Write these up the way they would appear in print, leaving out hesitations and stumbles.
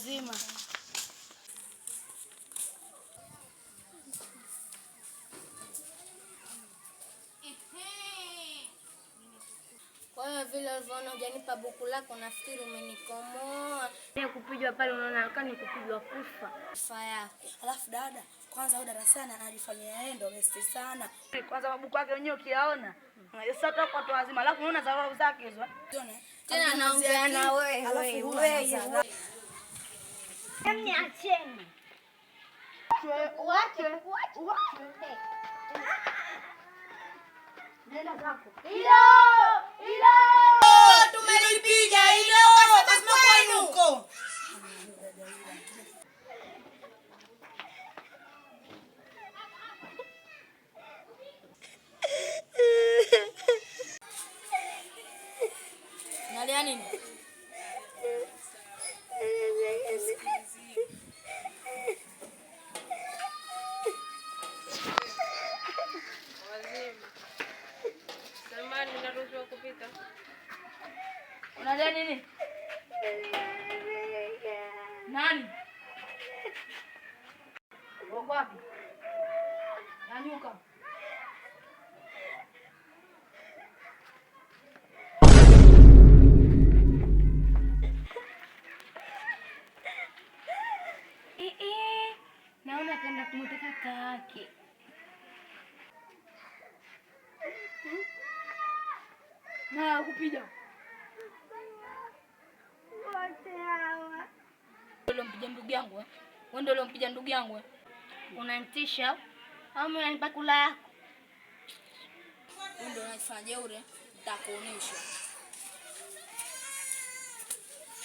wazima. Kwa hiyo vile ulivyoona hujanipa buku lako nafikiri umenikomoa. Kupigwa pale unaona kama ni kupigwa kufa. Kufa yako. Alafu dada, kwanza au darasani anajifanyia yeye ndo best sana. Kwanza mabuku yake wenyewe ukiyaona. Sasa toka watu wazima. Alafu unaona dharau zake hizo. Tena naongea na wewe. Niacheni. Wache. Nenda zako. Ilo! Tumelipiga hilo. Basi kwenu huko. Nalia nini? Kupita. Unalia nini? Nani? Uko wapi? Nyanyuka. Naona kaenda kumteka kake. Na kupiga. Wote hawa. Ndio mpiga ndugu yangu eh. Wewe ndio mpiga ndugu yangu eh. Unanitisha au mimi unanipa kula yako? Wewe ndio unafanya jeuri, nitakuonesha.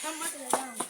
Kama tena yangu.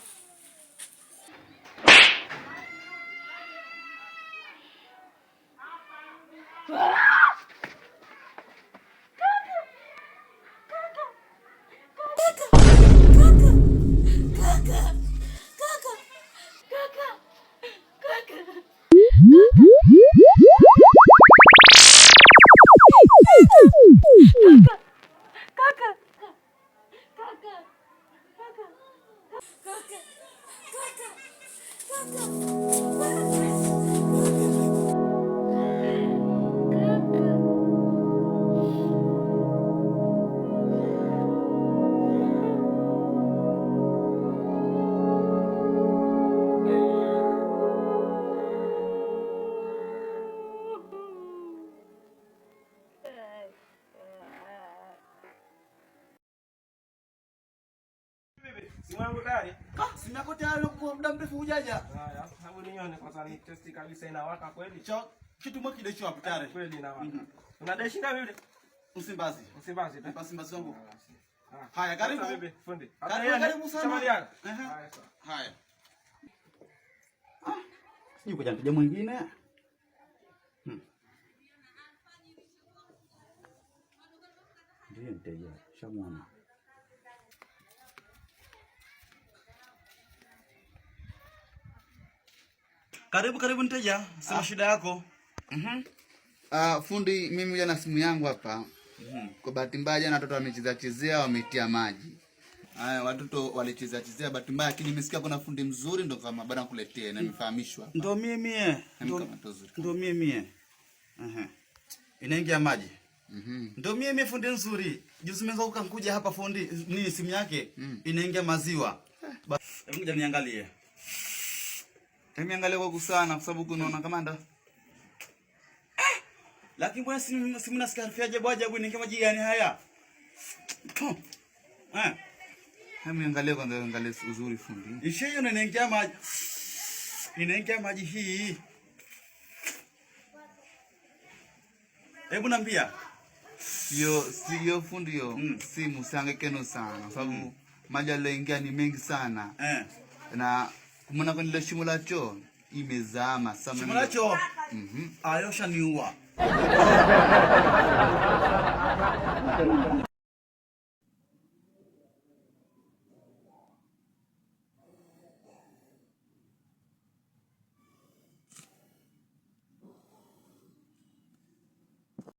Simu yangu tayari? Simu yako tayari kwa muda mrefu hujaja. Haya, hebu nione kwanza ni test kabisa inawaka kweli. Kitu moja kidogo hapo tayari. Kweli inawaka. Una dashi ngapi yule? Msimbazi. Msimbazi. Msimbazi wangu. Haya, karibu. Bibi, fundi. Karibu sana. Haya, sawa. Haya. Sijui kwa mteja mwingine. Ndiye mteja. Shamwona. Karibu mteja. Sema shida yako. Fundi, mimi jana simu yangu hapa. Kwa bahati mbaya jana watoto wamechezea wametia maji. Watoto walichezea bahati mbaya, lakini nimesikia kuna fundi mzuri ndo kama bana kuletea na nimefahamishwa. Ndo mie. Ndo mie. Inaingia maji. Ndo mie fundi nzuri. Juzi mzunguka nkuja hapa fundi nini simu yake inaingia maziwa. Hebu ngoja niangalie. Niangalie kwa kusana kwa sababu unaona kamanda. Lakini bwana simu nasikia harufu ajabu inaingia maji gani haya? Hebu niangalie kwanza, angalie uzuri fundi. Ishe hiyo inaingia maji. Inaingia maji hii. Hebu niambia. Sio fundi hiyo. Simu sangekeno sana kwa sababu maji yaloingia ni mengi sana. Na kumona kwa nile shimo la choo imezama sana. Shimo la choo? Ayosha niua.